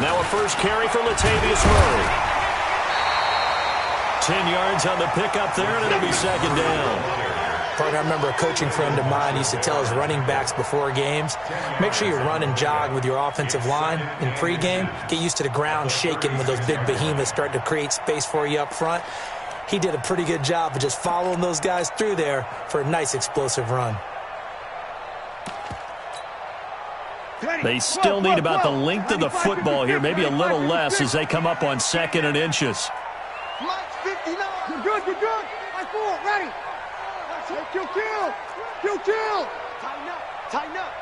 Now a first carry for Latavius Murray. 10 yards on the pickup there, and it'll be second down. Partner, I remember a coaching friend of mine used to tell his running backs before games, make sure you run and jog with your offensive line in pregame. Get used to the ground shaking when those big behemoths start to create space for you up front. He did a pretty good job of just following those guys through there for a nice explosive run. They still need about the length of the football here, maybe a little less as they come up on 2nd and inches. You're good. I-4, ready. Kill. Tighten up.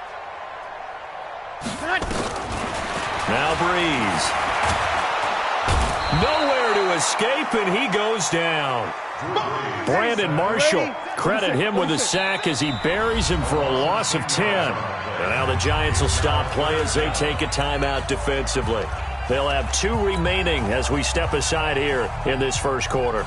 Now Breeze. Nowhere to escape, and he goes down. Brandon Marshall, credit him with a sack as he buries him for a loss of 10. And now the Giants will stop play as they take a timeout defensively. They'll have 2 remaining as we step aside here in this first quarter.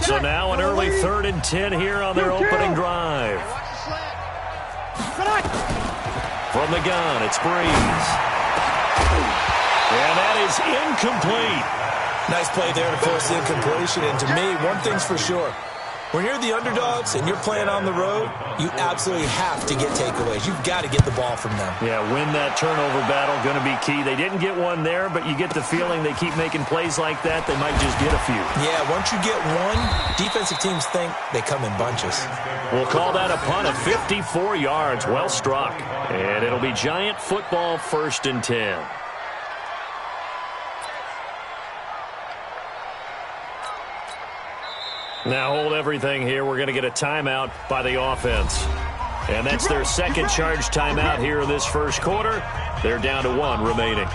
So now an early 3rd and 10 here on their opening drive. From the gun, it's Breeze. And that is incomplete. Nice play there to force the incompletion. And to me, one thing's for sure. When you're the underdogs and you're playing on the road, you absolutely have to get takeaways. You've got to get the ball from them. Yeah, win that turnover battle, going to be key. They didn't get one there, but you get the feeling they keep making plays like that, they might just get a few. Yeah, once you get one, defensive teams think they come in bunches. We'll call that a punt of 54 yards. Well struck. And it'll be Giant football 1st and 10. Now hold everything here. We're going to get a timeout by the offense. And that's their second charge timeout here in this first quarter. They're down to 1 remaining.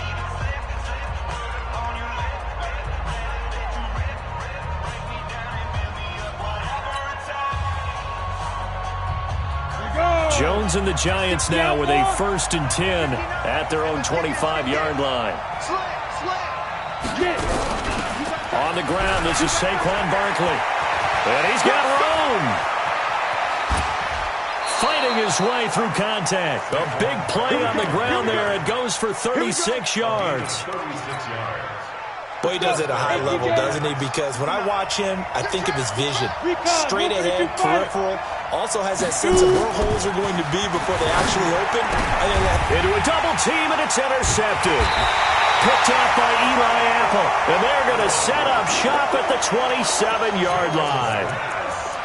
Jones and the Giants now with a 1st and 10 at their own 25-yard line. On the ground, this is Saquon Barkley. And he's got room. Fighting his way through contact. A big play on the ground there. It goes for 36 yards. Boy, he does it at a high level, doesn't he? Because when I watch him, I think of his vision. Straight ahead, peripheral. Also has that sense of where holes are going to be before they actually open. Into a double team, and it's intercepted. Picked off by Eli Apple. And they're going to set up shop at the 27-yard line.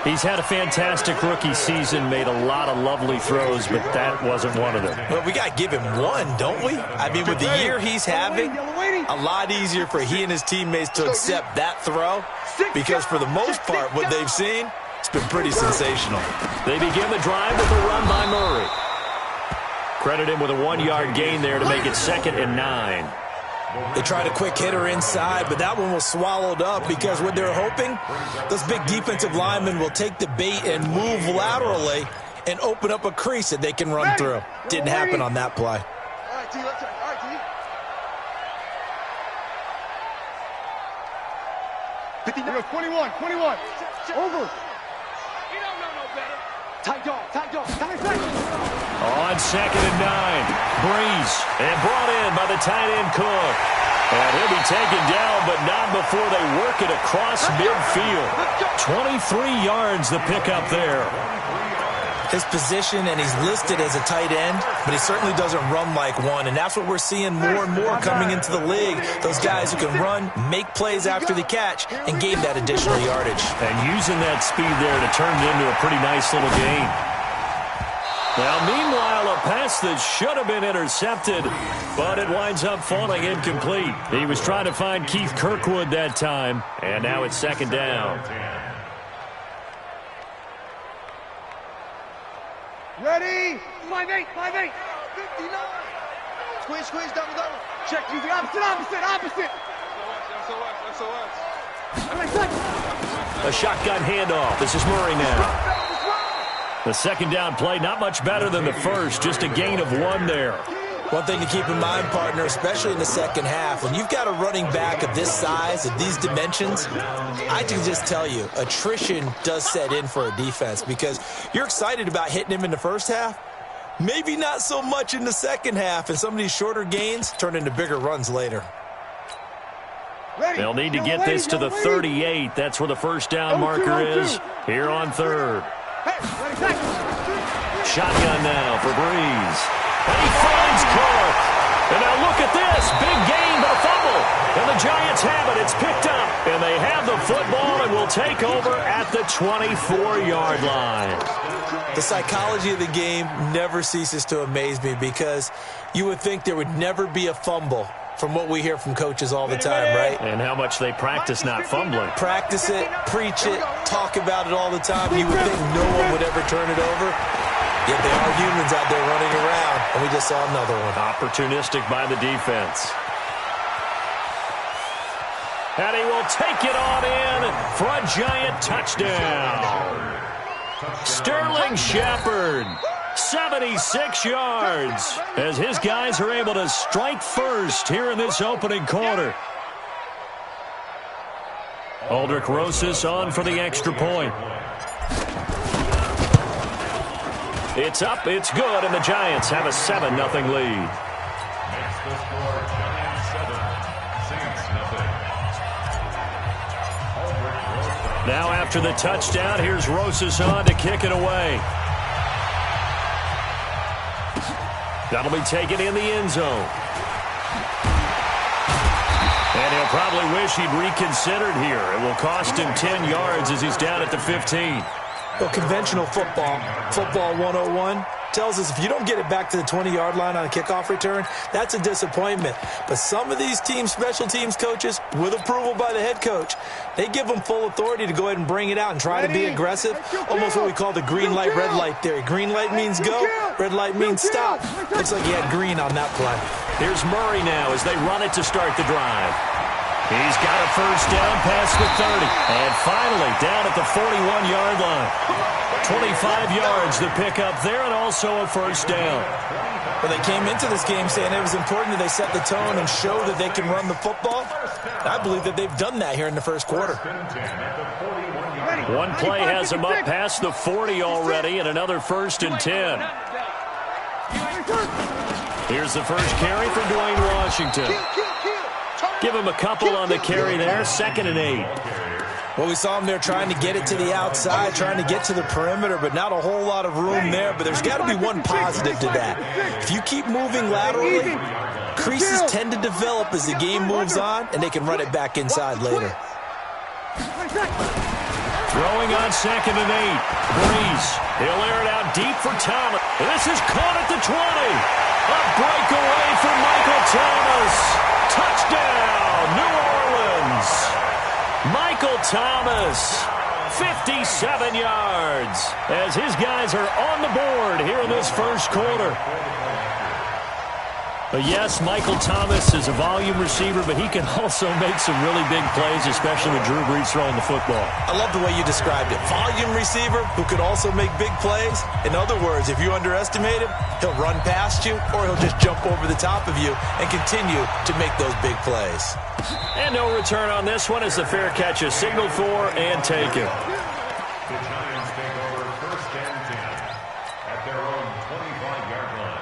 He's had a fantastic rookie season, made a lot of lovely throws, but that wasn't one of them. Well, we got to give him one, don't we? I mean, with the year he's having, a lot easier for he and his teammates to accept that throw because for the most part, what they've seen, it's been pretty sensational. They begin the drive with a run by Murray. Credit him with a 1-yard gain there to make it 2nd and 9. They tried a quick hitter inside, but that one was swallowed up because what they're hoping, those big defensive linemen will take the bait and move laterally and open up a crease that they can run through. Didn't happen on that play. All right, D, let's all right, D. 59. 21. Over. You don't know no better. Tight dog. 9 seconds. On 2nd and 9, Breeze, and brought in by the tight end Cook. And he'll be taken down, but not before they work it across midfield. 23 yards the pickup there. His position, and he's listed as a tight end, but he certainly doesn't run like one, and that's what we're seeing more and more coming into the league. Those guys who can run, make plays after the catch, and gain that additional yardage. And using that speed there to turn it into a pretty nice little gain. Now, meanwhile, a pass that should have been intercepted, but it winds up falling incomplete. He was trying to find Keith Kirkwood that time, and now it's 2nd down. Ready? 5-8. 59. Squeeze, double. Check, you the opposite. A shotgun handoff. This is Murray now. The second down play, not much better than the first, just a gain of 1 there. One thing to keep in mind, partner, especially in the second half, when you've got a running back of this size, of these dimensions, I can just tell you, attrition does set in for a defense because you're excited about hitting him in the first half. Maybe not so much in the second half, and some of these shorter gains turn into bigger runs later. They'll need to get this to the 38. That's where the first down marker is here on third. Shotgun now for Breeze. And he finds Clark. And now look at this. Big gain, but a fumble. And the Giants have it. It's picked up. And they have the football and will take over at the 24-yard line. The psychology of the game never ceases to amaze me because you would think there would never be a fumble from what we hear from coaches all the time, right? And how much they practice not fumbling. Practice it, preach it, talk about it all the time. You would think no one would ever turn it over. Yet there are humans out there running around, and we just saw another one. Opportunistic by the defense. And he will take it on in for a Giant touchdown. Sterling Shepard, 76 yards, as his guys are able to strike first here in this opening quarter. Aldrich Rosas on for the extra point. It's up, it's good, and the Giants have a 7-0 lead. Now after the touchdown, here's Rosas on to kick it away. That'll be taken in the end zone. And he'll probably wish he'd reconsidered here. It will cost him 10 yards as he's down at the 15. Well, conventional football 101, tells us if you don't get it back to the 20-yard line on a kickoff return, that's a disappointment. But some of these teams, special teams coaches, with approval by the head coach, they give them full authority to go ahead and bring it out and try to be aggressive, almost what we call the green light, red light theory. Green light means go, red light means stop. Looks like he had green on that play. Here's Murray now as they run it to start the drive. He's got a first down past the 30. And finally down at the 41-yard line. 25 yards the pickup there and also a first down. Well, they came into this game saying it was important that they set the tone and show that they can run the football. I believe that they've done that here in the first quarter. One play has him up past the 40 already and another 1st and 10. Here's the first carry for Dwayne Washington. Give him a couple on the carry there, 2nd and 8. Well, we saw him there trying to get it to the outside, trying to get to the perimeter, but not a whole lot of room there. But there's got to be one positive to that. If you keep moving laterally, creases tend to develop as the game moves on, and they can run it back inside later. Throwing on 2nd and 8. Breeze. He'll air it out deep for Thomas. This is caught at the 20. A breakaway for Michael Thomas. Touchdown, New Orleans. Michael Thomas, 57 yards, as his guys are on the board here in this first quarter. But yes, Michael Thomas is a volume receiver, but he can also make some really big plays, especially with Drew Brees throwing the football. I love the way you described it. Volume receiver who could also make big plays. In other words, if you underestimate him, he'll run past you or he'll just jump over the top of you and continue to make those big plays. And no return on this one as the fair catch is signaled for and taken. The Giants take over 1st and 10 at their own 25-yard line.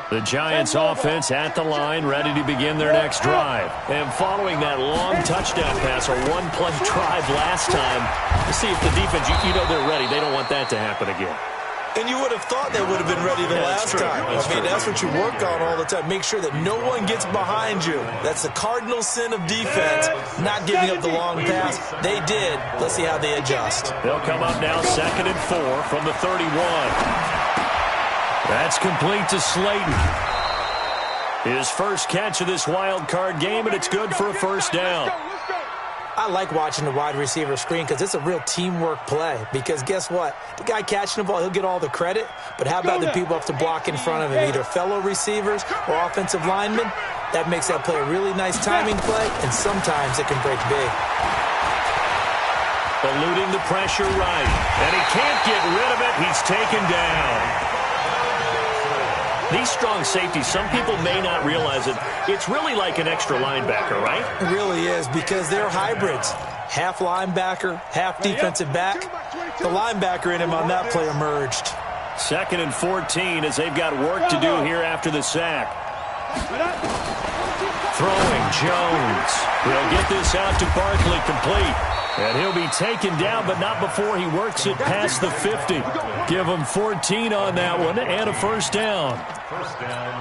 The Giants offense at the line, ready to begin their next drive. And following that long touchdown pass, a one-play drive last time, to see if the defense, you know they're ready. They don't want that to happen again. And you would have thought they would have been ready the last time. That's what you work on all the time. Make sure that no one gets behind you. That's the cardinal sin of defense, not giving up the long pass. They did. Let's see how they adjust. They'll come up now 2nd and 4 from the 31. That's complete to Slayton. His first catch of this wild card game, and it's good for a first down. I like watching the wide receiver screen because it's a real teamwork play. Because guess what? The guy catching the ball, he'll get all the credit. But how about the people up to block in front of him, either fellow receivers or offensive linemen? That makes that play a really nice timing play, and sometimes it can break big. eluding the pressure right. And he can't get rid of it. He's taken down. These strong safeties, some people may not realize it. It's really like an extra linebacker, right? It really is, because they're hybrids. Half linebacker, half defensive back. The linebacker in him on that play emerged. 2nd and 14 as they've got work to do here after the sack. Throwing Jones. He'll get this out to Barkley, complete. And he'll be taken down, but not before he works it past the 50. Give him 14 on that one and a first down.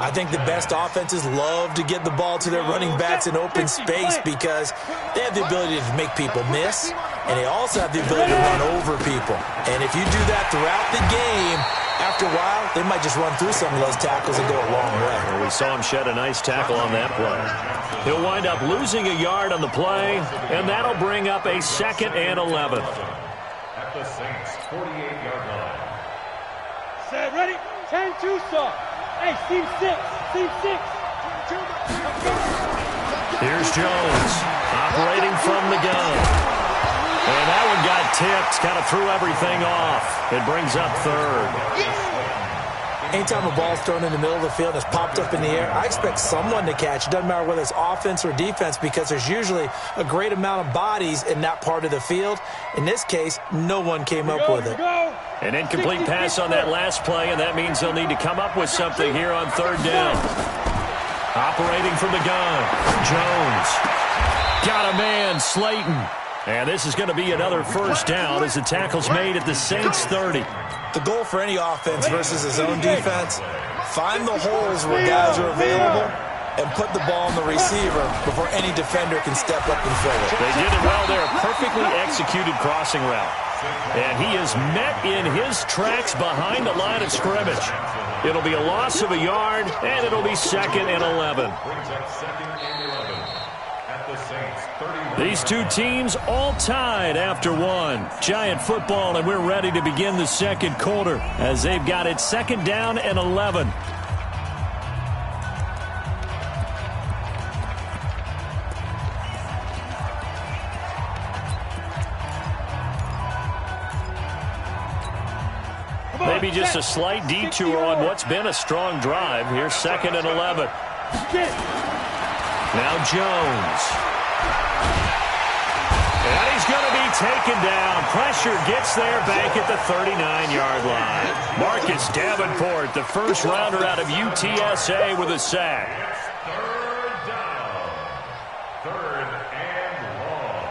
I think the best offenses love to get the ball to their running backs in open space because they have the ability to make people miss, and they also have the ability to run over people. And if you do that throughout the game, after a while, they might just run through some of those tackles and go a long way. Well, we saw him shed a nice tackle on that play. He'll wind up losing a yard on the play, and that'll bring up a 2nd and 11. At the Saints' 48-yard line. Set, ready? 10-2 stop. Hey, seam 6. Seam 6. Here's Jones, operating from the gun. And that one got tipped, kind of threw everything off. It brings up 3rd. Anytime a ball's thrown in the middle of the field and it's popped up in the air, I expect someone to catch. It doesn't matter whether it's offense or defense because there's usually a great amount of bodies in that part of the field. In this case, no one came up with it. An incomplete pass on that last play, and that means they'll need to come up with something here on 3rd down. Operating from the gun, Jones. Got a man, Slayton. And this is going to be another first down as the tackle's made at the Saints' 30. The goal for any offense versus his own defense, find the holes where guys are available and put the ball on the receiver before any defender can step up and fill it. They did it well there. Perfectly executed crossing route. And he is met in his tracks behind the line of scrimmage. It'll be a loss of a yard, and it'll be 2nd and 11. These two teams all tied after one. Giant football, and we're ready to begin the second quarter as they've got it 2nd down and 11. Maybe just a slight detour on what's been a strong drive. Here's 2nd and 11. Now Jones. And he's going to be taken down. Pressure gets there back at the 39-yard line. Marcus Davenport, the first rounder out of UTSA with a sack. 3rd down. 3rd and long.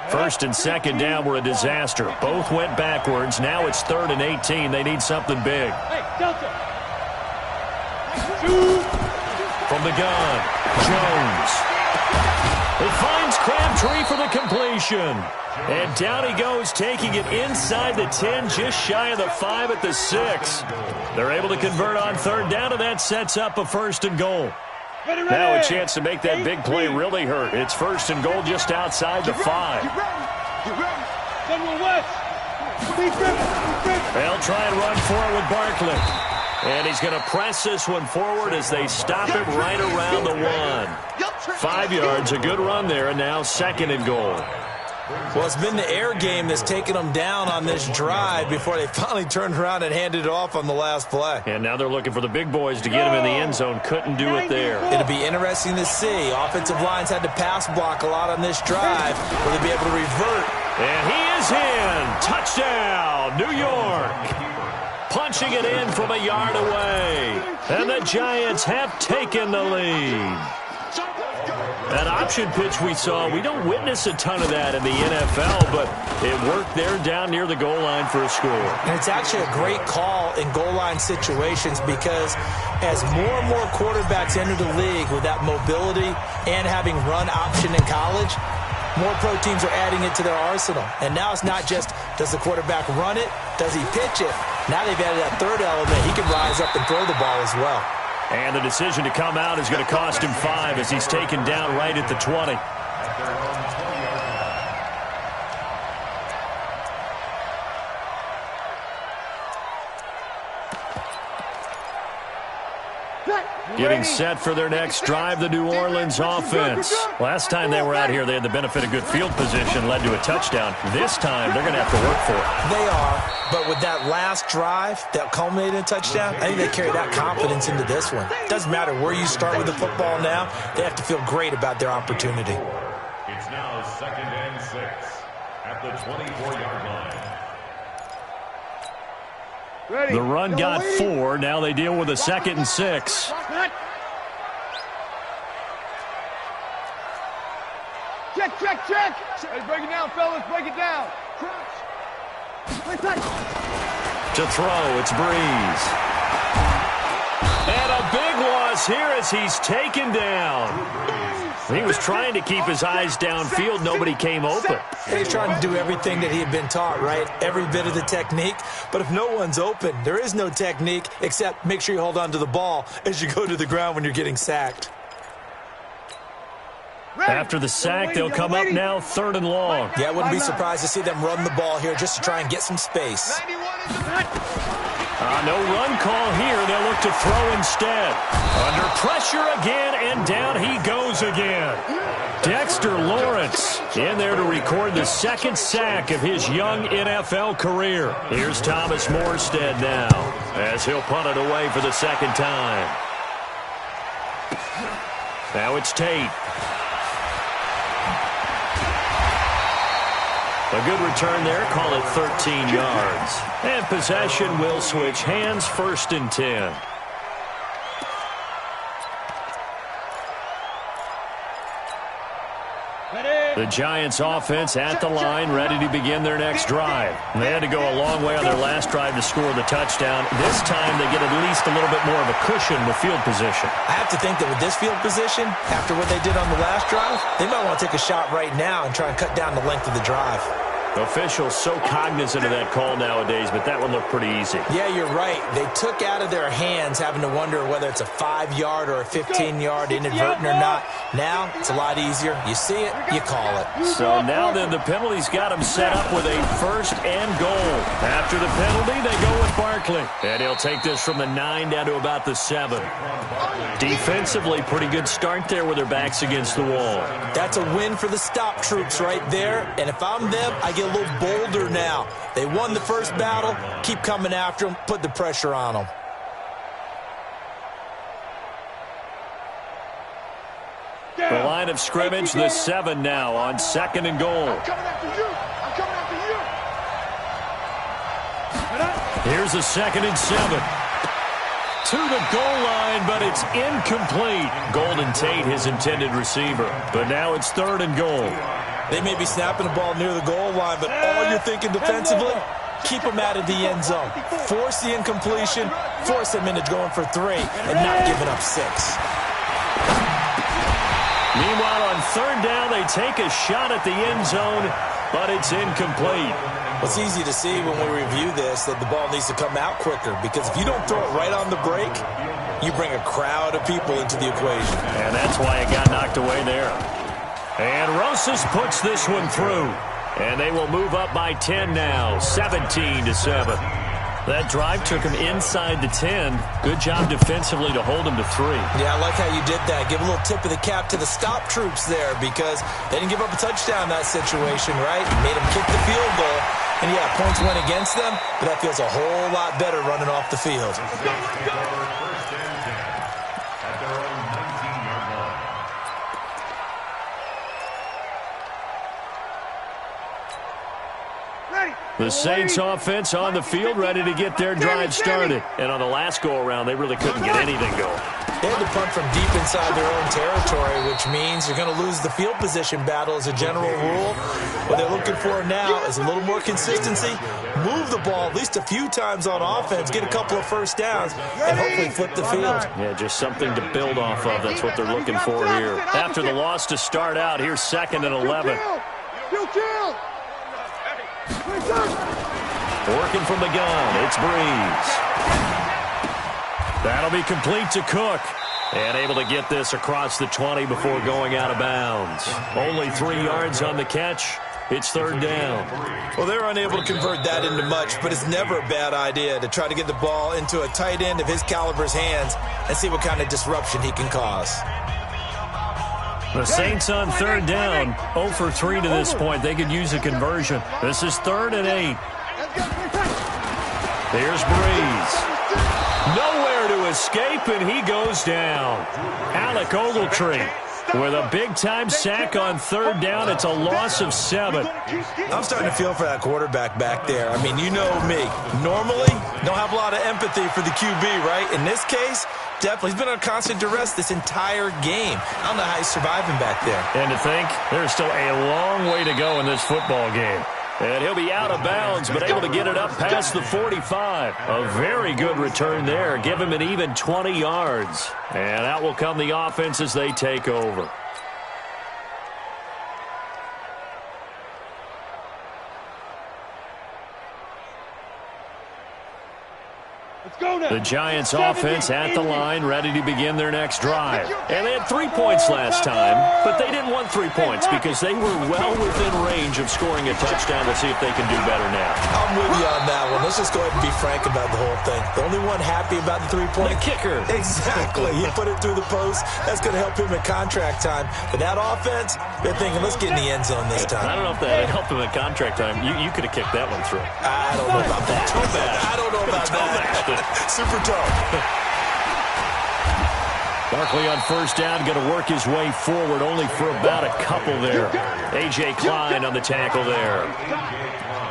1st and 2nd down were a disaster. Both went backwards. Now it's 3rd and 18. They need something big. Hey, Delta. From the gun, Jones. It finds Crabtree for the completion. And down he goes, taking it inside the 10, just shy of the 5 at the 6. They're able to convert on 3rd down, and that sets up a 1st and goal. Now a chance to make that big play really hurt. It's 1st and goal just outside the 5. They'll try and run for it with Barkley. And he's going to press this one forward as they stop it right around the 1. 5 yards, a good run there, and now 2nd and goal. Well, it's been the air game that's taken them down on this drive before they finally turned around and handed it off on the last play. And now they're looking for the big boys to get him in the end zone. Couldn't do it there. It'll be interesting to see. Offensive lines had to pass block a lot on this drive. Will they be able to revert? And he is in. Touchdown, New York. Punching it in from a yard away. And the Giants have taken the lead. That option pitch we saw, we don't witness a ton of that in the NFL, but it worked there down near the goal line for a score. And it's actually a great call in goal line situations because as more and more quarterbacks enter the league with that mobility and having run option in college, more pro teams are adding it to their arsenal. And now it's not just, does the quarterback run it? Does he pitch it? Now they've added that 3rd element. He can rise up and throw the ball as well. And the decision to come out is going to cost him 5 as he's taken down right at the 20. Getting set for their next drive, the New Orleans offense. Last time they were out here, they had the benefit of good field position, led to a touchdown. This time, they're going to have to work for it. They are, but with that last drive that culminated in a touchdown, I think they carry that confidence into this one. Doesn't matter where you start with the football now, they have to feel great about their opportunity. It's now 2nd and 6 at the 24-yard line. The run got 4. Now they deal with a 2nd and 6. Check, check, check. Let's break it down, fellas. Break it down. To throw, it's Breeze. And a big loss here as he's taken down. He was trying to keep his eyes downfield. Nobody came open. He's trying to do everything that he had been taught, right? Every bit of the technique. But if no one's open, there is no technique except make sure you hold on to the ball as you go to the ground when you're getting sacked. After the sack, they'll come up now 3rd and long. Yeah, I wouldn't be surprised to see them run the ball here just to try and get some space. No run call here. They'll look to throw instead. Under pressure again, and down he goes again. Dexter Lawrence in there to record the 2nd sack of his young NFL career. Here's Thomas Morstead now as he'll punt it away for the 2nd time. Now it's Tate. A good return there, call it 13 yards. And possession will switch hands, 1st and 10. The Giants offense at the line, ready to begin their next drive. They had to go a long way on their last drive to score the touchdown. This time they get at least a little bit more of a cushion with field position. I have to think that with this field position, after what they did on the last drive, they might want to take a shot right now and try and cut down the length of the drive. Officials so cognizant of that call nowadays, but that one looked pretty easy. Yeah, you're right. They took out of their hands having to wonder whether it's a 5-yard or a 15-yard inadvertent or not. Now, it's a lot easier. You see it, you call it. So now then the penalty's got them set up with a 1st and goal. After the penalty, they go with Barkley. And he'll take this from the 9 down to about the 7. Defensively, pretty good start there with their backs against the wall. That's a win for the stop troops right there. And if I'm them, I get a little bolder now. They won the first battle. Keep coming after them. Put the pressure on them. The line of scrimmage, the 7 now on 2nd and goal. I'm coming after you. I'm coming after you. Here's a 2nd and 7. To the goal line, but it's incomplete. Golden Tate, his intended receiver. But now it's 3rd and goal. They may be snapping the ball near the goal line, but all you're thinking defensively, keep them out of the end zone. Force the incompletion, force them into going for 3, and not giving up 6. Meanwhile, on 3rd down, they take a shot at the end zone, but it's incomplete. It's easy to see when we review this that the ball needs to come out quicker, because if you don't throw it right on the break, you bring a crowd of people into the equation. And that's why it got knocked away there. And Rosas puts this one through. And they will move up by 10 now, 17-7. That drive took him inside the 10. Good job defensively to hold him to 3. Yeah, I like how you did that. Give a little tip of the cap to the stop troops there, because they didn't give up a touchdown in that situation, right? Made them kick the field goal. And, yeah, points went against them, but that feels a whole lot better running off the field. The Saints offense on the field, ready to get their drive started. And on the last go-around, they really couldn't get anything going. They had to punt from deep inside their own territory, which means you're going to lose the field position battle as a general rule. What they're looking for now is a little more consistency, move the ball at least a few times on offense, get a couple of first downs, and hopefully flip the field. Yeah, just something to build off of. That's what they're looking for here. After the loss to start out, here's 2nd and 11. Working from the gun, it's Breeze. That'll be complete to Cook. And able to get this across the 20 before going out of bounds. Only 3 yards on the catch. It's third down. Well, they're unable to convert that into much, but it's never a bad idea to try to get the ball into a tight end of his caliber's hands and see what kind of disruption he can cause. The Saints on third down, 0 for 3 to this point. They could use a conversion. This is 3rd and 8. Here's Breeze. Nowhere to escape, and he goes down. Alec Ogletree with a big-time sack on third down. It's a loss of 7. I'm starting to feel for that quarterback back there. I mean, you know me. Normally, don't have a lot of empathy for the QB, right? In this case, definitely. He's been under constant duress this entire game. I don't know how he's surviving back there. And to think, there's still a long way to go in this football game. And he'll be out of bounds, but able to get it up past the 45. A very good return there. Give him an even 20 yards. And out will come the offense as they take over. The Giants offense at the line, ready to begin their next drive. And they had 3 points last time, but they didn't want 3 points because they were well within range of scoring a touchdown. Let's see if they can do better now. I'm with you on that one. Let's just go ahead and be frank about the whole thing. The only one happy about the 3-point. The kicker. Exactly. He put it through the post. That's going to help him in contract time. But that offense, they're thinking, let's get in the end zone this time. I don't know if that helped him in contract time. You could have kicked that one through. I don't know about that. I don't know about that. Super tough. Barkley on first down, going to work his way forward, only for about a couple there. A.J. Klein on the tackle there.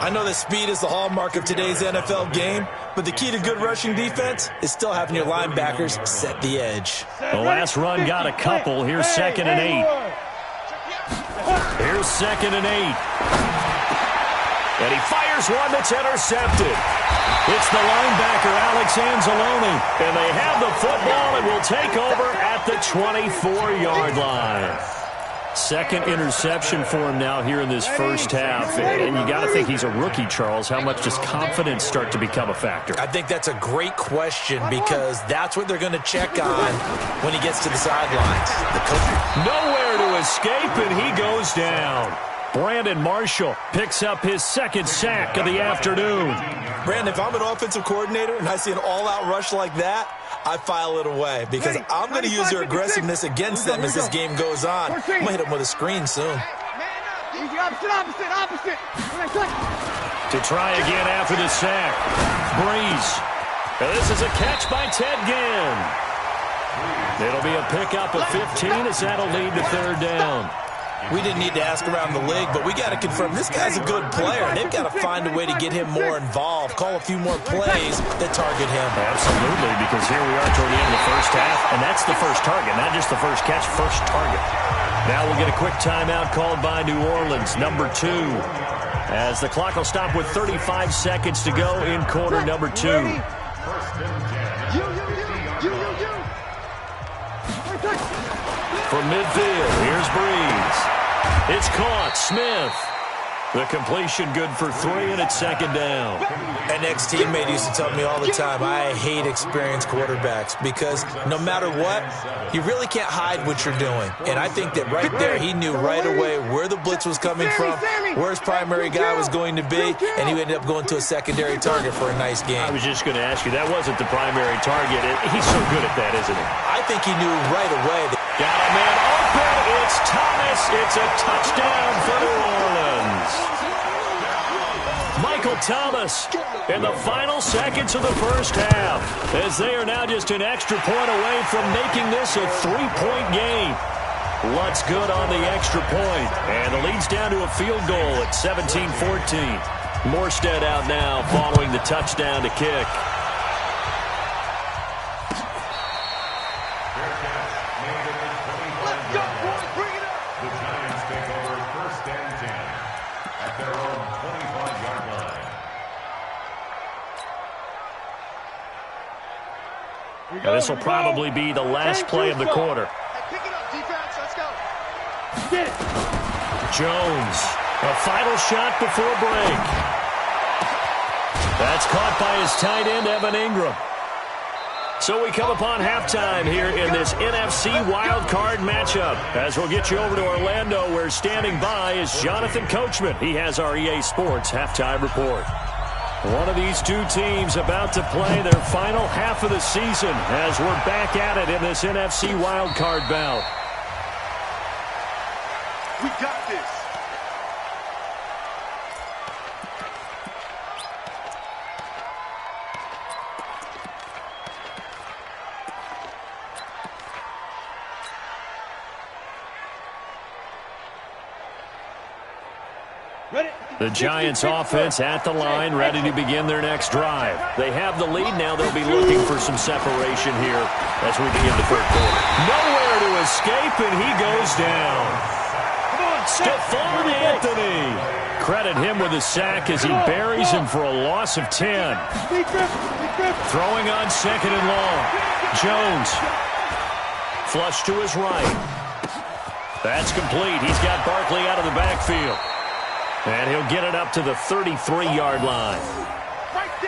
I know that speed is the hallmark of today's NFL game, but the key to good rushing defense is still having your linebackers set the edge. The last run got a couple. Here's 2nd and 8. Here's 2nd and 8. And he fires one that's intercepted. It's the linebacker, Alex Anzalone. And they have the football and will take over at the 24-yard line. Second interception for him now here in this first half. And you got to think he's a rookie, Charles. How much does confidence start to become a factor? I think that's a great question because that's what they're going to check on when he gets to the sidelines. Nowhere to escape, and he goes down. Brandon Marshall picks up his 2nd sack of the afternoon. Brandon, if I'm an offensive coordinator and I see an all-out rush like that, I file it away because I'm going to use their aggressiveness against them as this game goes on. I'm going to hit them with a screen soon. Opposite. To try again after the sack. Breeze. And this is a catch by Ted Ginn. It'll be a pickup of 15 as that'll lead to third down. We didn't need to ask around the league, but we got to confirm this guy's a good player. They've got to find a way to get him more involved, call a few more plays that target him. Absolutely, because here we are toward the end of the first half, and that's the first target, not just the first catch, first target. Now we'll get a quick timeout called by New Orleans, number 2, as the clock will stop with 35 seconds to go in quarter number 2. From midfield, here's Breeze. It's caught. Smith. The completion good for 3, and it's 2nd down. An ex-teammate used to tell me all the time, I hate experienced quarterbacks because no matter what, you really can't hide what you're doing. And I think that right there, he knew right away where the blitz was coming from, where his primary guy was going to be, and he ended up going to a secondary target for a nice game. I was just going to ask you, that wasn't the primary target. He's so good at that, isn't he? I think he knew right away. Got a man open. It's Thomas. It's a touchdown for New Orleans. Michael Thomas in the final seconds of the first half, as they are now just an extra point away from making this a 3-point game. Lutz good on the extra point, and the lead's down to a field goal at 17-14. Morstead out now following the touchdown to kick. Now, this will probably be the last play of the quarter. Pick it up, defense. Let's go. Jones, a final shot before break. That's caught by his tight end, Evan Ingram. So we come upon halftime here in this NFC wildcard matchup. As we'll get you over to Orlando, where standing by is Jonathan Coachman. He has our EA Sports halftime report. One of these two teams about to play their final half of the season as we're back at it in this NFC wildcard bout. We got this. The Giants offense at the line, ready to begin their next drive. They have the lead. Now they'll be looking for some separation here as we begin the third quarter. Nowhere to escape, and he goes down. Stephon Anthony. Credit him with a sack as he buries him for a loss of 10. Throwing on second and long. Jones. Flush to his right. That's complete. He's got Barkley out of the backfield. And he'll get it up to the 33-yard line.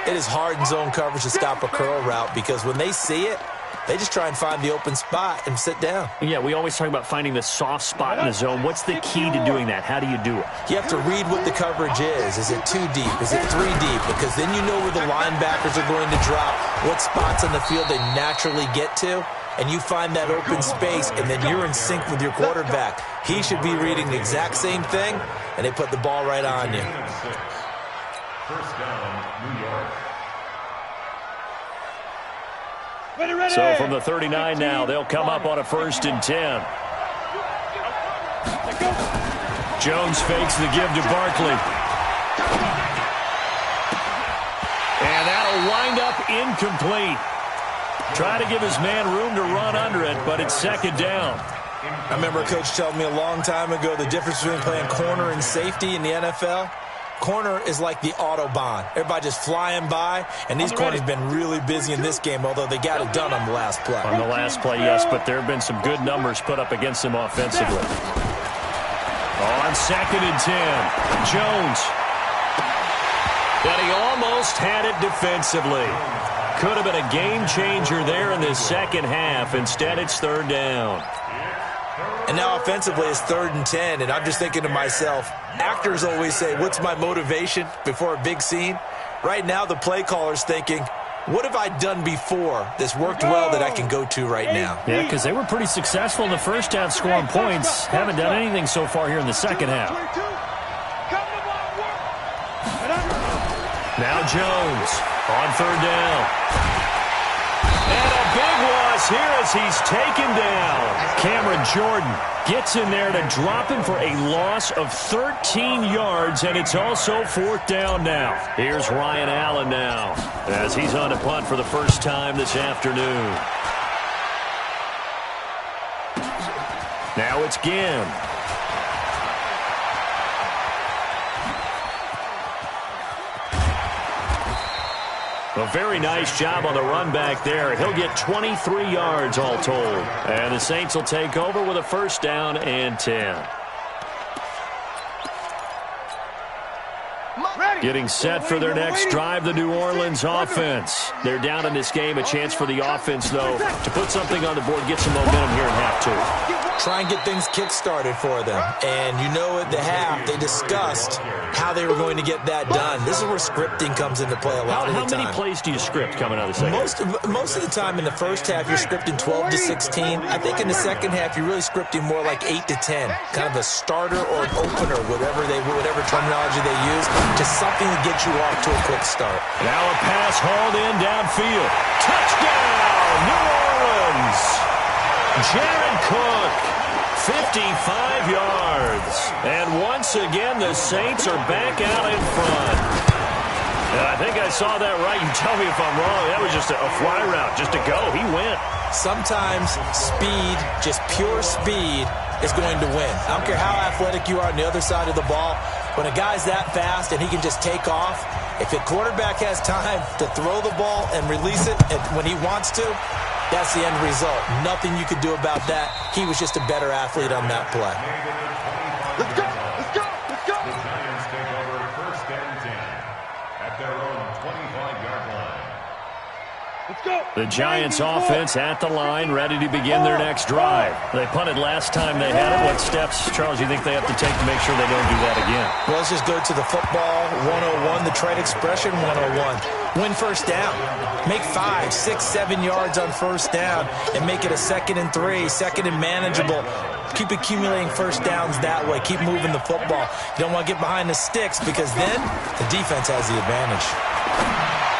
It is hard in zone coverage to stop a curl route because when they see it, they just try and find the open spot and sit down. Yeah, we always talk about finding the soft spot in the zone. What's the key to doing that? How do you do it? You have to read what the coverage is. Is it 2 deep? Is it 3 deep? Because then you know where the linebackers are going to drop, what spots on the field they naturally get to, and you find that open space, and then you're in sync with your quarterback. He should be reading the exact same thing, and they put the ball right on you. First down, New York. Ready. So from the 39 now, they'll come up on a 1st and 10. Jones fakes the give to Barkley. And that'll wind up incomplete. Try to give his man room to run under it, but it's 2nd down. I remember a coach telling me a long time ago the difference between playing corner and safety in the NFL. Corner is like the Autobahn. Everybody just flying by, and these corners have been really busy in this game, although they got it done on the last play. On the last play, yes, but there have been some good numbers put up against them offensively. On 2nd and 10, Jones. But he almost had it defensively. Could have been a game changer there in the second half. Instead, it's 3rd down. And now offensively it's 3rd and 10, and I'm just thinking to myself, actors always say, what's my motivation before a big scene? Right now the play caller's thinking, what have I done before that's worked well that I can go to right now? Yeah, because they were pretty successful in the first half scoring points. Haven't done anything so far here in the second half. Now Jones on 3rd down. And a big loss here as he's taken down. Cameron Jordan gets in there to drop him for a loss of 13 yards, and it's also 4th down now. Here's Ryan Allen now as he's on a punt for the first time this afternoon. Now it's Ginn. A very nice job on the run back there. He'll get 23 yards all told. And the Saints will take over with a 1st down and 10. Getting set for their next drive, the New Orleans offense. They're down in this game. A chance for the offense, though, to put something on the board, get some momentum here in half 2. Try and get things kick-started for them. And you know at the half, they discussed how they were going to get that done. This is where scripting comes into play a lot of the time. How many plays do you script coming out of the second half? Most of the time in the first half, you're scripting 12 to 16. I think in the second half, you're really scripting more like 8 to 10. Kind of a starter or an opener, whatever terminology they use, to something to get you off to a quick start. Now a pass hauled in downfield. Touchdown, New Orleans! Jared Cook, 55 yards. And once again, the Saints are back out in front. And I think I saw that right. You tell me if I'm wrong. That was just a fly route, just to go. He went. Sometimes speed, just pure speed, is going to win. I don't care how athletic you are on the other side of the ball. When a guy's that fast and he can just take off, if the quarterback has time to throw the ball and release it when he wants to, that's the end result. Nothing you could do about that. He was just a better athlete on that play. Let's go. Let's go. Let's go. The Giants take over 1st and 10 at their own 25-yard line. Let's go. The Giants offense at the line, ready to begin their next drive. They punted last time they had it. What steps, Charles, you think they have to take to make sure they don't do that again? Well, let's just go to the football 101, the trade expression 101. Win first down. Make 5, 6, 7 yards on first down and make it a 2nd and 3, 2nd and manageable. Keep accumulating first downs that way. Keep moving the football. You don't want to get behind the sticks because then the defense has the advantage.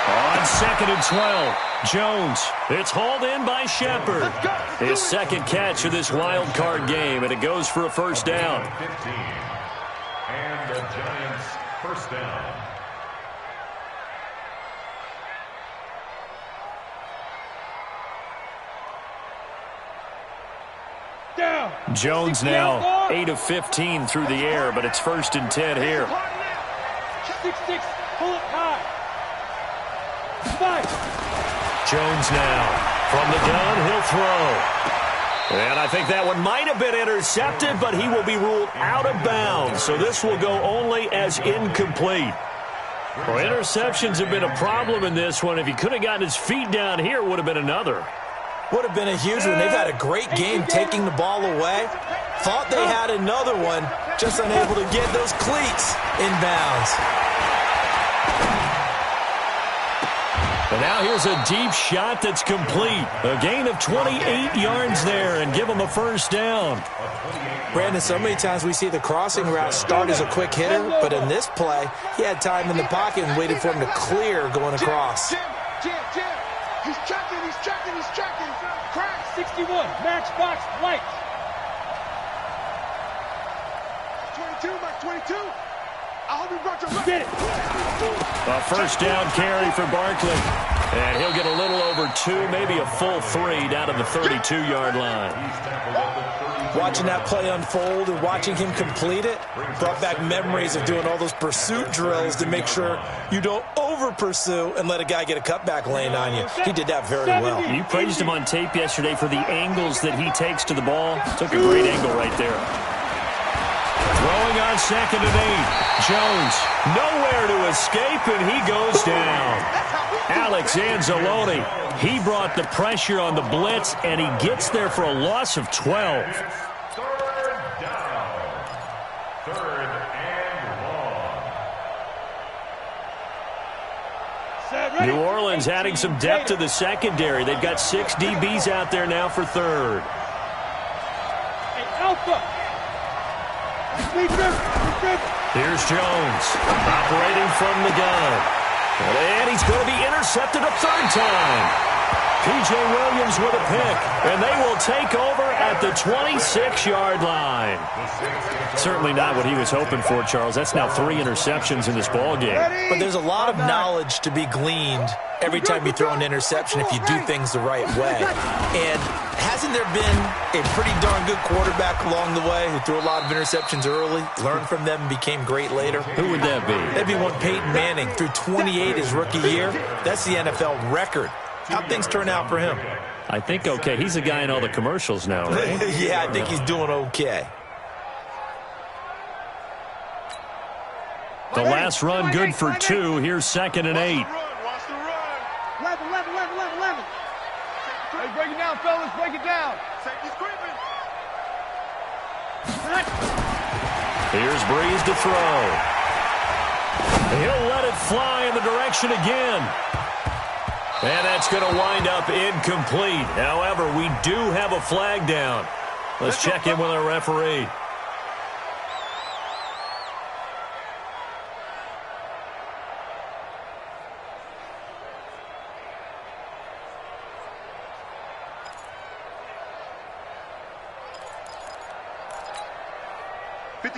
On 2nd and 12, Jones. It's hauled in by Shepard. His second catch of this wild card game, and it goes for a first down. 15. And the Giants first down. Jones now 8 of 15 through the air, but it's 1st and 10 here. 6-6, pull it high. 5. Jones now from the gun, he'll throw. And I think that one might have been intercepted, but he will be ruled out of bounds. So this will go only as incomplete. Well, interceptions have been a problem in this one. If he could have gotten his feet down here, it would have been another. Would have been a huge one. They've had a great game taking the ball away. Thought they had another one, just unable to get those cleats inbounds. And now here's a deep shot that's complete. A gain of 28 yards there and give him a first down. Brandon, so many times we see the crossing route start as a quick hitter, but in this play, he had time in the pocket and waited for him to clear going across. Jim. He's checking. Crack 61, matchbox light. 22, Mike 22. I hope you brought your get it. A first down carry for Barkley. And he'll get a little over 2, maybe a full 3 down to the 32-yard line. Watching that play unfold and watching him complete it brought back memories of doing all those pursuit drills to make sure you don't over-pursue and let a guy get a cutback lane on you. He did that very well. You praised him on tape yesterday for the angles that he takes to the ball. Took a great angle right there. Throwing on 2nd and 8. Jones nowhere to escape, and he goes down. Alex Anzalone, he brought the pressure on the blitz, and he gets there for a loss of 12. 3rd down. 3rd and long. New Orleans adding some depth to the secondary. They've got 6 DBs out there now for 3rd. Hey, Alpha. Here's Jones, operating from the gun. And he's going to be intercepted a 3rd time. P.J. Williams with a pick, and they will take over at the 26-yard line. Certainly not what he was hoping for, Charles. That's now 3 interceptions in this ballgame. But there's a lot of knowledge to be gleaned every time you throw an interception if you do things the right way. And hasn't there been a pretty darn good quarterback along the way who threw a lot of interceptions early, learned from them, and became great later? Who would that be? That'd be one Peyton Manning. Threw 28 his rookie year. That's the NFL record. How'd things turn out for him? I think okay. He's a guy in all the commercials now, right? Yeah, I think he's doing okay. The last run good for 2. Here's 2nd and 8. Watch the run. 11. Hey, break it down, fellas. Break it down. Safety's creeping. Here's Breeze to throw. He'll let it fly in the direction again. And that's going to wind up incomplete. However, we do have a flag down. Let's check in with our referee.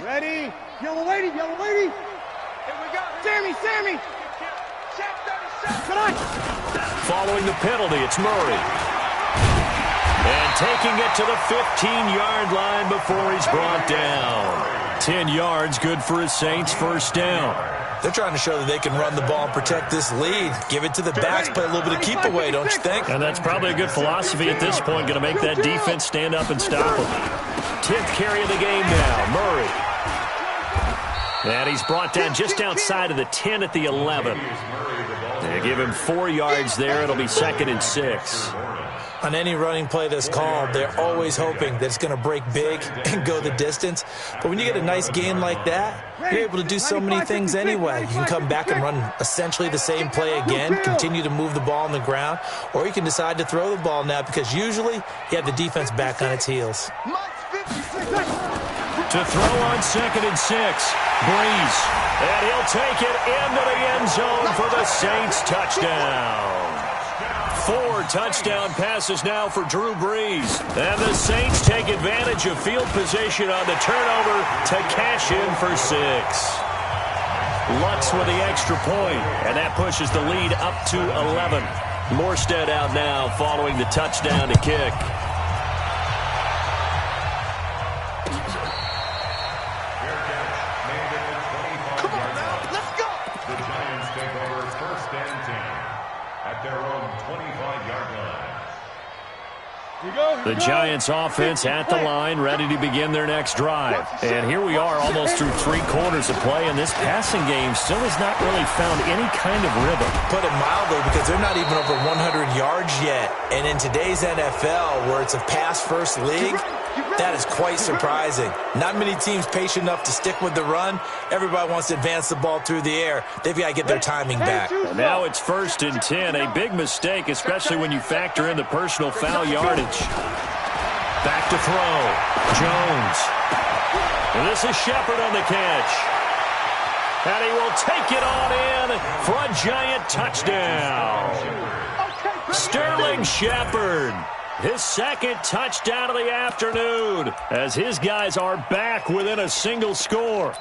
Ready? Yellow lady. Here we go. Sammy. Come on. Following the penalty, it's Murray. And taking it to the 15-yard line before he's brought down. 10 yards, good for his Saints, first down. They're trying to show that they can run the ball and protect this lead. Give it to the backs, play a little bit of keep away, don't you think? And that's probably a good philosophy at this point, going to make that defense stand up and stop him. 10th carry of the game now, Murray. And he's brought down just outside of the 10 at the 11. They give him 4 yards there. It'll be 2nd and 6. On any running play that's called, they're always hoping that it's going to break big and go the distance. But when you get a nice gain like that, you're able to do so many things anyway. You can come back and run essentially the same play again, continue to move the ball on the ground, or you can decide to throw the ball now because usually you have the defense back on its heels. To throw on 2nd and 6, Breeze. And he'll take it into the end zone for the Saints touchdown. 4 touchdown passes now for Drew Brees. And the Saints take advantage of field position on the turnover to cash in for 6. Lutz with the extra point, and that pushes the lead up to 11. Morstead out now following the touchdown to kick. Come on now, let's go! The Giants take over 1st and 10 at their own 25-yard line. The Giants offense at the line, ready to begin their next drive. And here we are almost through 3 quarters of play, and this passing game still has not really found any kind of rhythm. Put it mildly, because they're not even over 100 yards yet. And in today's NFL, where it's a pass-first league, that is quite surprising. Not many teams patient enough to stick with the run. Everybody wants to advance the ball through the air. They've got to get their timing back. And now it's 1st and 10, a big mistake, especially when you factor in the personal foul yardage. Back to throw. Jones. And this is Shepard on the catch. And he will take it on in for a Giant touchdown. Sterling Shepard. His 2nd touchdown of the afternoon as his guys are back within a single score.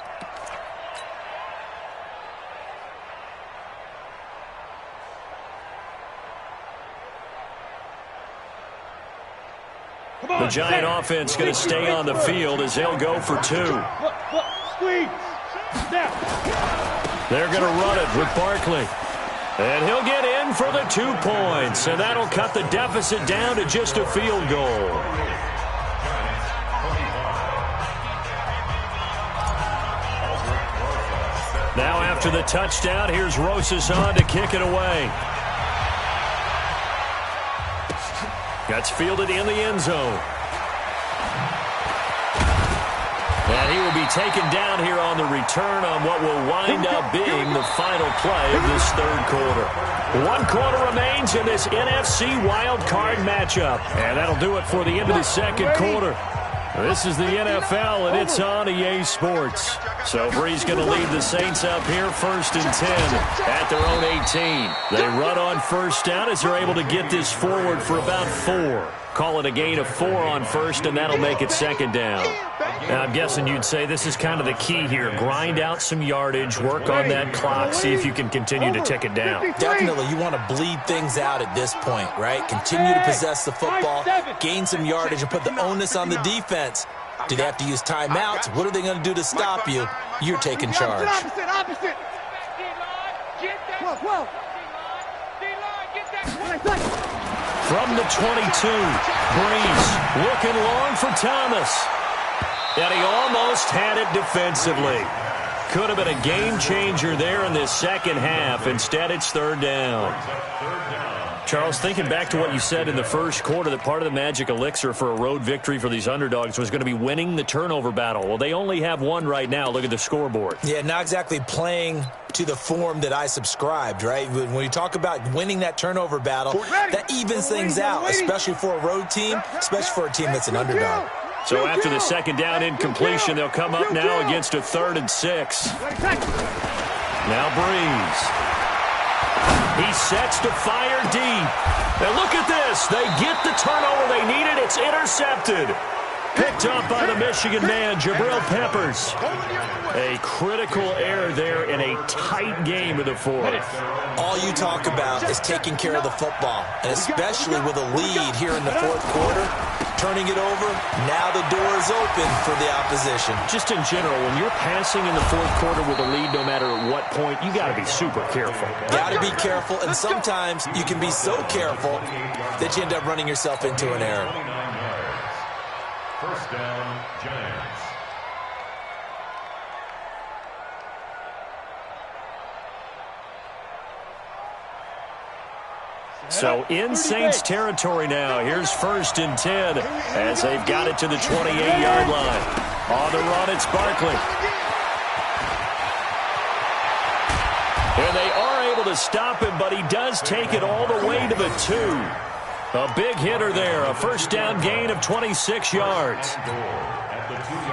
The Giant offense going to stay on the field as they'll go for 2. They're going to run it with Barkley. And he'll get in for the 2 points, and that'll cut the deficit down to just a field goal. Now after the touchdown, here's Rosas on to kick it away. That's fielded in the end zone. And he will be taken down here on the return on what will wind up being the final play of this 3rd quarter. 1 quarter remains in this NFC wild card matchup. And that'll do it for the end of the 2nd quarter. This is the NFL, and it's on EA Sports. So Brees going to lead the Saints up here 1st and 10 at their own 18. They run on 1st down as they're able to get this forward for about 4. Call it a gain of 4 on 1st, and that'll make it 2nd down. Now, I'm guessing you'd say this is kind of the key here. Grind out some yardage, work on that clock, see if you can continue to tick it down. Definitely, you want to bleed things out at this point, right? Continue to possess the football, gain some yardage, and put the onus on the defense. Do they have to use timeouts? What are they going to do to stop you? You're taking charge. From the 22, Brees looking long for Thomas. And he almost had it defensively. Could have been a game changer there in this 2nd half. Instead, it's 3rd down. Charles, thinking back to what you said in the 1st quarter, that part of the magic elixir for a road victory for these underdogs was going to be winning the turnover battle. Well, they only have 1 right now. Look at the scoreboard. Yeah, not exactly playing to the form that I subscribed, right? When you talk about winning that turnover battle, that evens things out, especially for a road team, especially for a team that's an underdog. So after the 2nd down incompletion, they'll come up now against a 3rd and 6. Now Brees. He sets to fire deep. And look at this. They get the turnover they needed. It's intercepted. Picked up by the Michigan man, Jabril Peppers. A critical error there in a tight game of the 4th. All you talk about is taking care of the football, and especially with a lead here in the 4th quarter, turning it over, now the door is open for the opposition. Just in general, when you're passing in the 4th quarter with a lead, no matter at what point, you got to be super careful. Got to be careful, and sometimes you can be so careful that you end up running yourself into an error. 1st down, Giants. So in Saints territory now. Here's 1st and 10 as they've got it to the 28-yard line. On the run, it's Barkley. And they are able to stop him, but he does take it all the way to the 2. A big hitter there, a first down gain of 26 yards.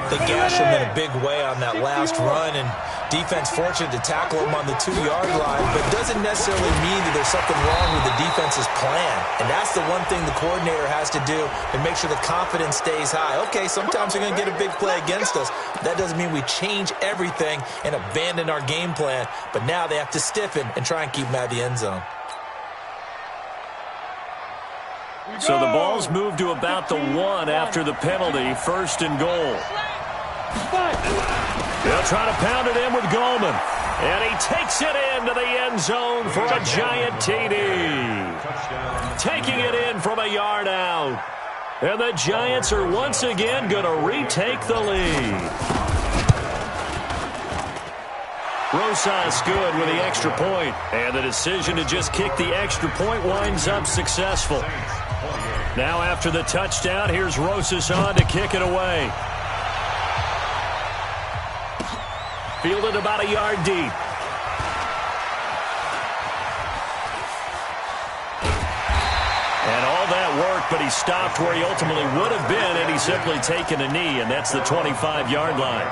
They gashed him in a big way on that last run, and defense fortunate to tackle him on the 2-yard line, but doesn't necessarily mean that there's something wrong with the defense's plan. And that's the one thing the coordinator has to do and make sure the confidence stays high. Okay, sometimes you're going to get a big play against us. That doesn't mean we change everything and abandon our game plan, but now they have to stiffen and try and keep him out of the end zone. So the ball's moved to about the 1 after the penalty, 1st and goal. They'll try to pound it in with Goldman. And he takes it into the end zone for a giant TD. Taking it in from a yard out. And the Giants are once again going to retake the lead. Rosas good with the extra point. And the decision to just kick the extra point winds up successful. Now after the touchdown, here's Rosas on to kick it away. Fielded about a yard deep. And all that work, but he stopped where he ultimately would have been, and he's simply taken a knee, and that's the 25-yard line.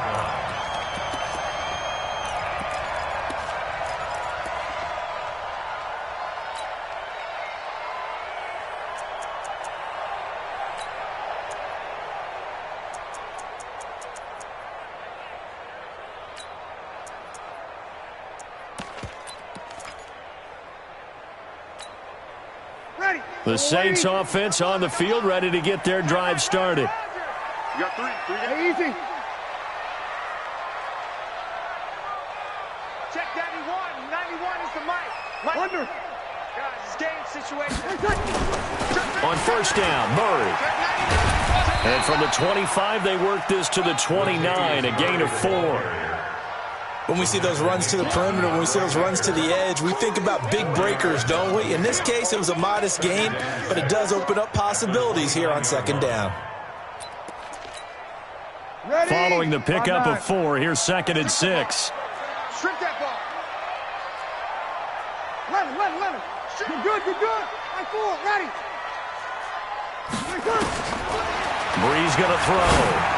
The Saints offense on the field, ready to get their drive started. You got three. Easy. Check 91. 91 is the mic. Under. Guys, game situation. On first down, Murray. And from the 25, they work this to the 29, a gain of 4. When we see those runs to the perimeter, when we see those runs to the edge, we think about big breakers, don't we? In this case, it was a modest gain, but it does open up possibilities here on 2nd down. Ready? Following the pickup of 4, here's 2nd and 6. Strip that ball. Let him. Good. Right forward, ready. Brees going to throw.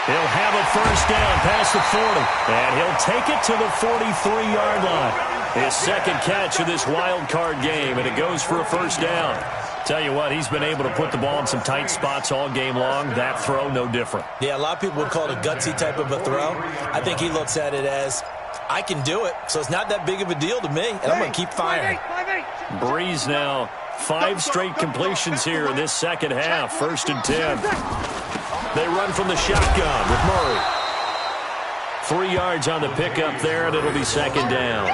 He'll have a first down past the 40, and he'll take it to the 43-yard line. His second catch of this wild card game, and it goes for a first down. Tell you what, he's been able to put the ball in some tight spots all game long. That throw, no different. Yeah, a lot of people would call it a gutsy type of a throw. I think he looks at it as, I can do it, so it's not that big of a deal to me, and I'm going to keep firing. Brees now, 5 straight completions here in this second half, 1st and 10. They run from the shotgun with Murray. 3 yards on the pickup there, and it'll be 2nd down.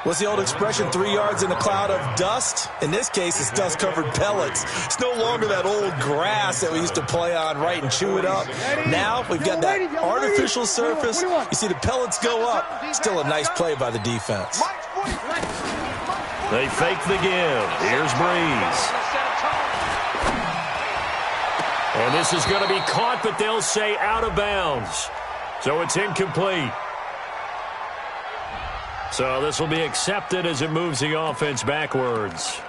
What's the old expression, 3 yards in a cloud of dust? In this case, it's dust-covered pellets. It's no longer that old grass that we used to play on, right, and chew it up. Now we've got that artificial surface. You see the pellets go up. Still a nice play by the defense. They fake the give. Here's Brees. And this is going to be caught, but they'll say out of bounds. So it's incomplete. So this will be accepted as it moves the offense backwards.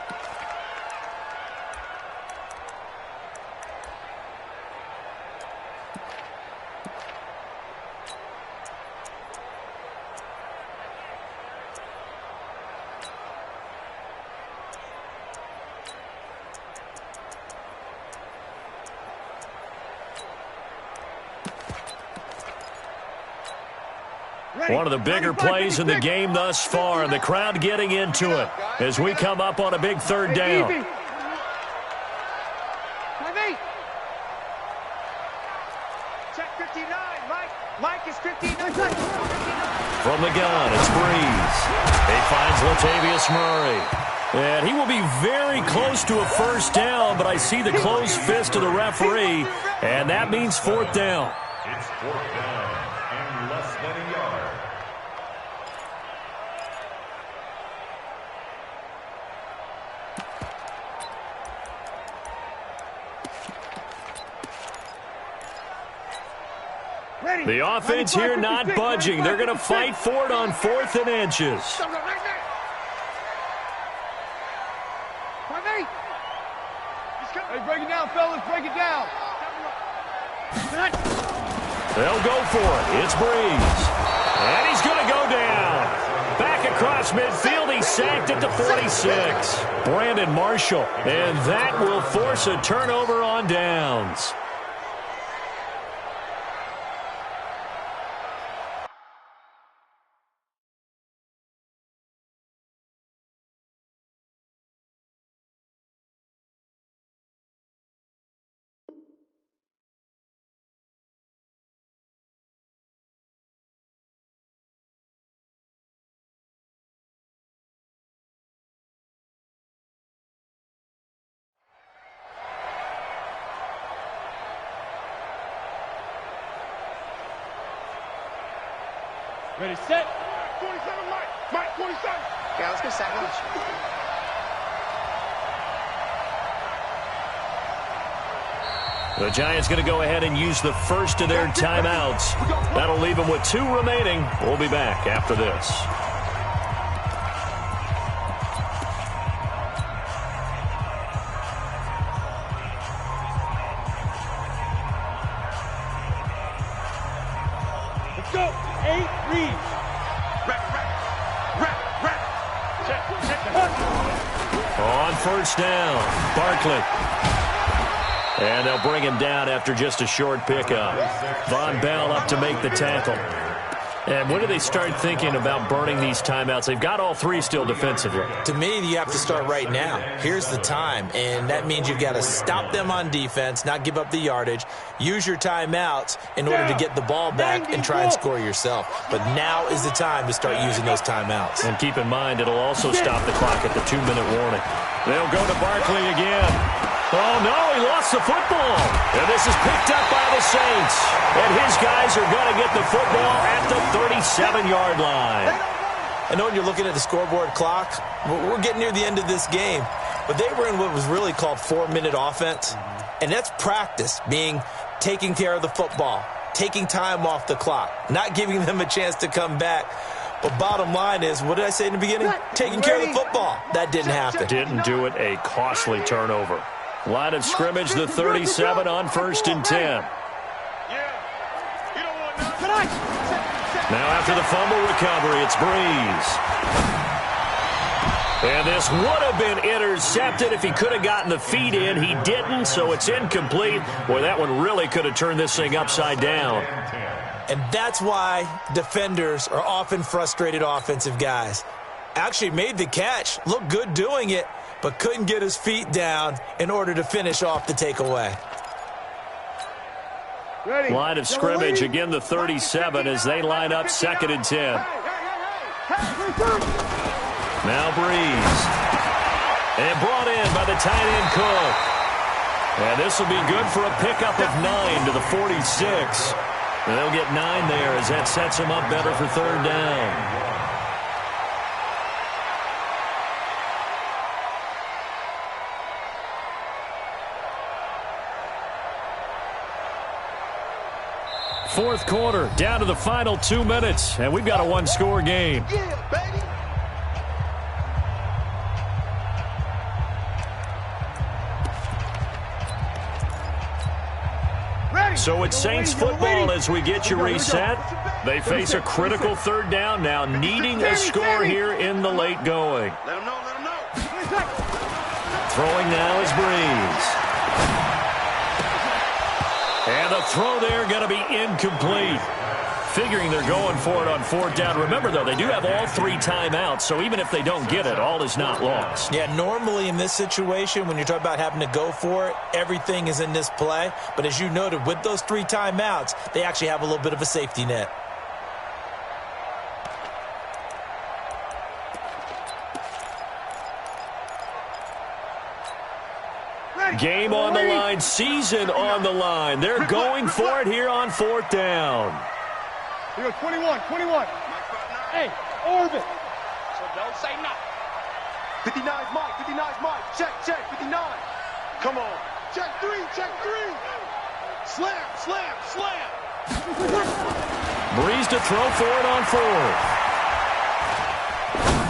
One of the bigger plays in the game thus far, and the crowd getting into it as we come up on a big 3rd down. Check 59, Mike is 59. From the gun, it's Brees. He finds Latavius Murray. And he will be very close to a first down, but I see the closed fist of the referee, and that means 4th down. It's 4th down and less than a yard. The offense here not budging. They're going to fight for it on 4th and inches. Hey, break it down, fellas. Break it down. They'll go for it. It's Breeze. And he's going to go down. Back across midfield. He's sacked at the 46. Brandon Marshall. And that will force a turnover on downs. Ready, set. 27, Mike. Mike, 27. Okay, let's go second. The Giants going to go ahead and use the first of their timeouts. That'll leave them with 2 remaining. We'll be back after this. Let's go. 8, read. On first down, Barkley. And they'll bring him down after just a short pickup. Von Bell up to make the tackle. And when do they start thinking about burning these timeouts? They've got all 3 still defensively. To me, you have to start right now. Here's the time, and that means you've got to stop them on defense, not give up the yardage, use your timeouts in order to get the ball back and try and score yourself. But now is the time to start using those timeouts. And keep in mind, it'll also stop the clock at the 2-minute warning. They'll go to Barkley again. Oh, no, he lost the football. And this is picked up by the Saints. And his guys are going to get the football at the 37-yard line. I know when you're looking at the scoreboard clock, we're getting near the end of this game. But they were in what was really called 4-minute offense. And that's practice, being taking care of the football, taking time off the clock, not giving them a chance to come back. But bottom line is, what did I say in the beginning? Taking care of the football. That didn't happen. Didn't do it. A costly turnover. Line of scrimmage, the 37 on 1st and 10. Now after the fumble recovery, it's Breeze. And this would have been intercepted if he could have gotten the feet in. He didn't, so it's incomplete. Boy, that one really could have turned this thing upside down. And that's why defenders are often frustrated offensive guys. Actually made the catch, looked good doing it, but couldn't get his feet down in order to finish off the takeaway. Line of scrimmage, again the 37 as they line up 2nd and 10. Now Breeze. And brought in by the tight end Cook. And this will be good for a pickup of 9 to the 46. And they'll get 9 there as that sets them up better for 3rd down. Fourth quarter, down to the final 2 minutes, and we've got a 1-score game. Yeah, baby. So it's Saints football as we get you reset. They face a critical 3rd down now, needing a score here in the late going. Let him know, let him know. Throwing now is Breeze. And the throw there going to be incomplete. Figuring they're going for it on 4th down. Remember, though, they do have all 3 timeouts, so even if they don't get it, all is not lost. Yeah, normally in this situation, when you're talking about having to go for it, everything is in this play. But as you noted, with those 3 timeouts, they actually have a little bit of a safety net. Game on the line, season on the line. They're going for it here on 4th down. We go 21. Hey, orbit. So don't say nothing. 59's Mike, 59's Mike. Check, 59. Come on. Check 3. Slam. Breeze to throw for it on fourth.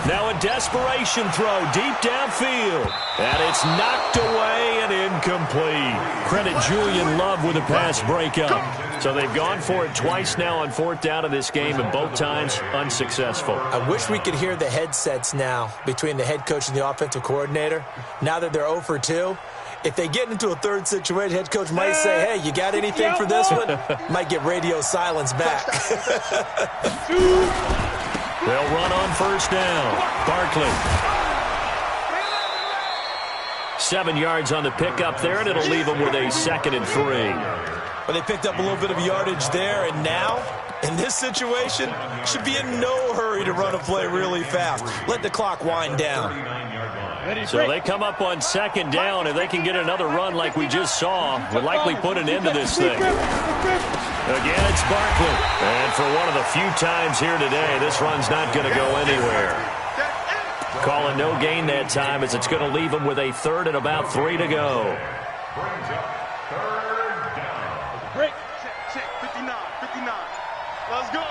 Now a desperation throw deep downfield. And it's knocked away and incomplete. Credit Julian Love with a pass breakup. So they've gone for it twice now on fourth down in this game, and both times unsuccessful. I wish we could hear the headsets now between the head coach and the offensive coordinator. Now that they're 0 for 2, if they get into a third situation, head coach might say, hey, you got anything for this one? Might get radio silence back. They'll run on first down. Barkley. 7 yards on the pickup there, and it'll leave them with a 2nd and 3. Well, they picked up a little bit of yardage there, and now, in this situation, should be in no hurry to run a play really fast. Let the clock wind down. So they come up on 2nd down. If they can get another run like we just saw, would likely put an end to this thing. Again, it's Barkley. And for one of the few times here today, this run's not going to go anywhere. Calling no gain that time, as it's going to leave them with a 3rd and about 3 to go. Brings up 3rd down. Break. Check. 59. Let's go.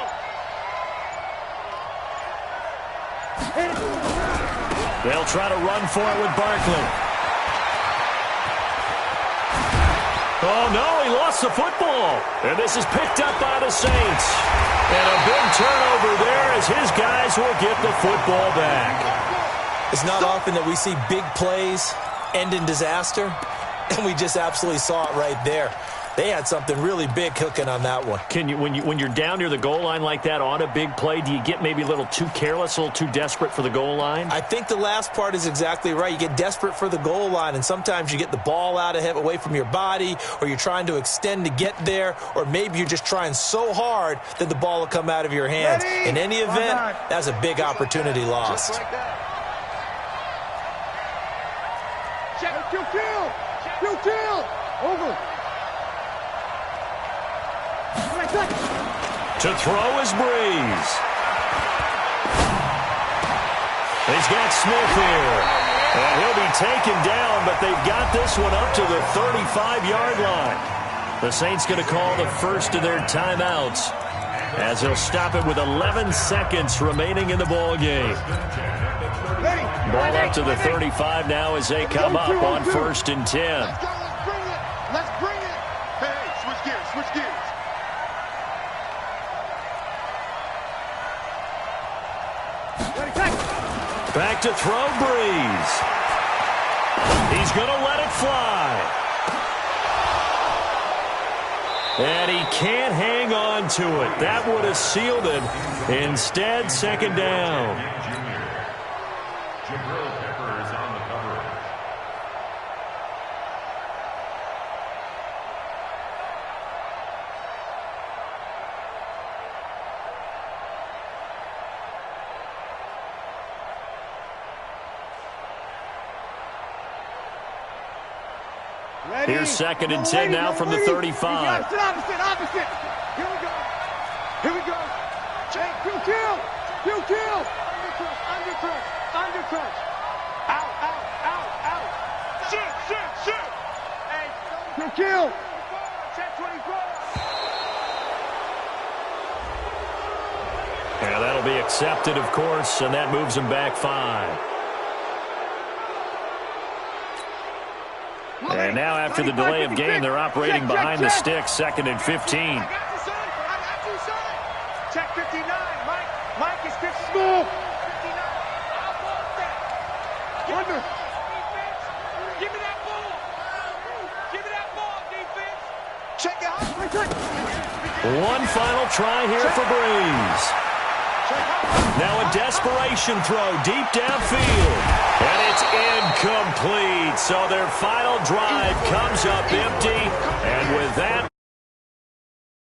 They'll try to run for it with Barkley. Oh, no, he lost the football. And this is picked up by the Saints. And a big turnover there as his guys will get the football back. It's not often that we see big plays end in disaster, and we just absolutely saw it right there. They had something really big cooking on that one. Can you, when you're down near the goal line like that on a big play, do you get maybe a little too careless, a little too desperate for the goal line? I think the last part is exactly right. You get desperate for the goal line, and sometimes you get the ball out of it, away from your body, or you're trying to extend to get there, or maybe you're just trying so hard that the ball will come out of your hands. In any event, that's a big opportunity lost. Just like that. Kill. Over. To throw is Breeze. He's got Smith here. And he'll be taken down, but they've got this one up to the 35-yard line. The Saints going to call the first of their timeouts, as they'll stop it with 11 seconds remaining in the ball game. Ball up to the 35 now as they come up on 1st and 10. Let's bring it. Hey, switch gears. Back to throw, Breeze. He's going to let it fly. And he can't hang on to it. That would have sealed it. Instead, 2nd down. Jabril Peppers on the coverage. Here's 2nd and 10 now from the 35. Opposite. Here we go. Check. Kill. Undercrush. Out. Shoot. Hey. Kill. Check 24. Yeah, that'll be accepted, of course, and that moves them back 5. And now after the delay of game, they're operating behind the sticks, 2nd and 15. I got you, son. Check 59. Mike is 50. Small. 59. I want that. Under. Defense. Give me that ball, defense. Check it out. One final try here for Breeze. Now a desperation throw deep downfield. And it's incomplete. So their final drive comes up